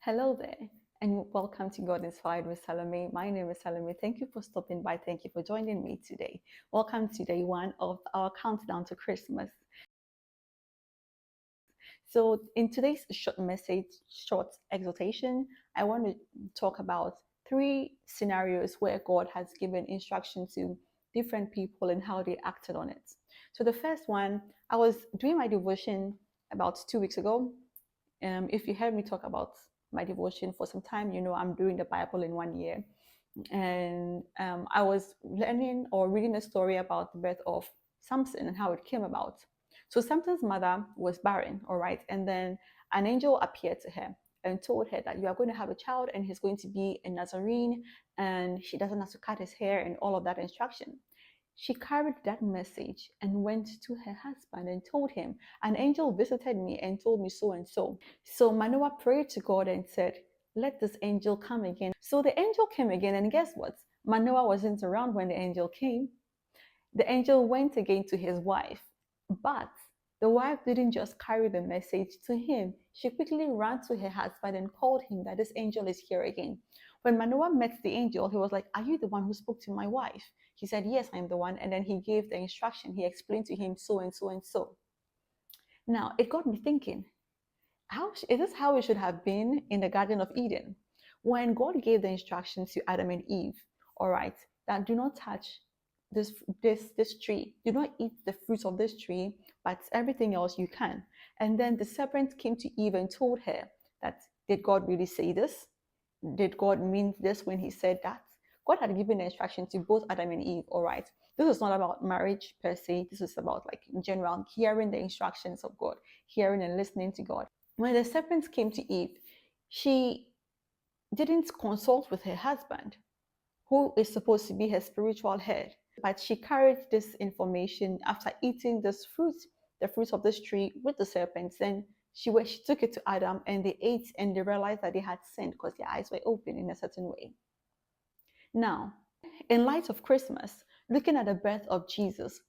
Hello there, and welcome to God Inspired with Salome. My name is Salome. Thank you for stopping by. Thank you for joining me today. Welcome to day one of our countdown to Christmas. So, in today's short message, short exhortation, I want to talk about three scenarios where God has given instruction to different people and how they acted on it. So, the first one, I was doing my devotion about 2 weeks ago. If you heard me talk about my devotion for some time, you know I'm doing the Bible in 1 year. And I was learning or reading a story about the birth of Samson and how it came about. So Samson's mother was barren, all right, and then an angel appeared to her and told her that you are going to have a child and he's going to be a Nazarene and she doesn't have to cut his hair and all of that instruction. She carried that message and went to her husband and told him, an angel visited me and told me so and so. So Manoah prayed to God and said, let this angel come again. So the angel came again, and guess what? Manoah wasn't around when the angel came. The angel went again to his wife, but the wife didn't just carry the message to him. She quickly ran to her husband and called him that this angel is here again. When Manoah met the angel, he was like, are you the one who spoke to my wife? He said, yes, I'm the one. And then he gave the instruction. He explained to him so and so and so. Now, it got me thinking, is this how it should have been in the Garden of Eden? When God gave the instructions to Adam and Eve, all right, that do not touch this tree, do not eat the fruits of this tree, but everything else you can. And then the serpent came to Eve and told her that, did God really say this? Did God mean this when he said that? God had given instruction to both Adam and Eve, all right. This is not about marriage per se. This is about, like, in general, hearing the instructions of God, hearing and listening to God. When the serpent came to Eve, she didn't consult with her husband, who is supposed to be her spiritual head, but she carried this information after eating this fruit, the fruit of this tree with the serpents. Then she took it to Adam, and they ate, and they realized that they had sinned because their eyes were open in a certain way. Now, in light of Christmas, looking at the birth of Jesus,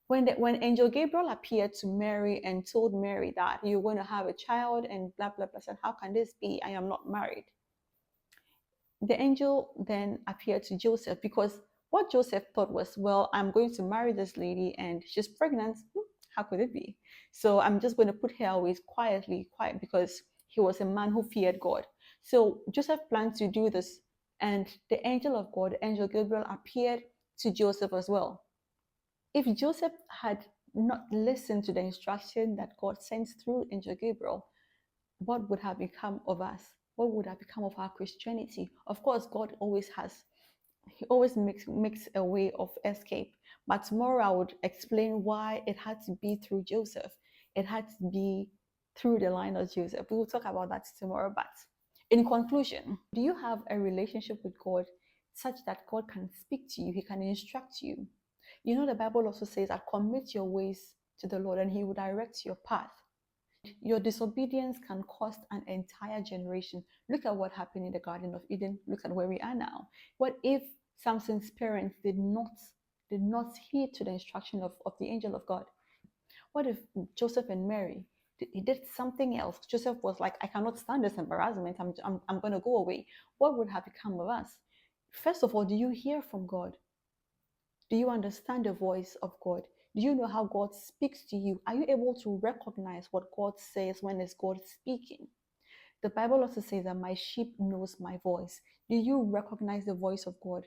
when Angel Gabriel appeared to Mary and told Mary that you're going to have a child and blah blah blah, said, how can this be? I am not married. The angel then appeared to Joseph, because what Joseph thought was, well, I'm going to marry this lady and she's pregnant. How could it be? So I'm just going to put her away quietly, quiet, because he was a man who feared God. So Joseph planned to do this, and the angel of God, Angel Gabriel, appeared to Joseph as well. If Joseph had not listened to the instruction that God sends through Angel Gabriel, what would have become of us? What would have become of our Christianity? Of course, God he always makes a way of escape. But tomorrow I would explain why it had to be through Joseph. It had to be through the line of Joseph. We will talk about that tomorrow. But in conclusion, do you have a relationship with God such that God can speak to you? He can instruct you. You know, the Bible also says that commit your ways to the Lord and he will direct your path. Your disobedience can cost an entire generation. Look at what happened in the Garden of Eden. Look at where we are now. What if Samson's parents did not heed to the instruction of the angel of God? What if Joseph and Mary, he did something else? Joseph was like, I cannot stand this embarrassment. I'm going to go away. What would have become of us? First of all, do you hear from God? Do you understand the voice of God? Do you know how God speaks to you? Are you able to recognize what God says when it's God speaking? The Bible also says that my sheep knows my voice. Do you recognize the voice of God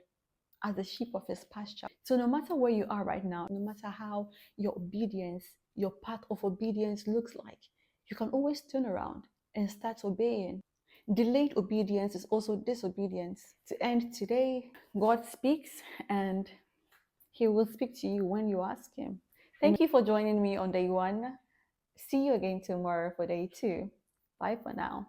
as the sheep of his pasture? So no matter where you are right now, no matter how your obedience, your path of obedience looks like, you can always turn around and start obeying. Delayed obedience is also disobedience. To end today, God speaks, and he will speak to you when you ask him. Thank you for joining me on day one. See you again tomorrow for day two. Bye for now.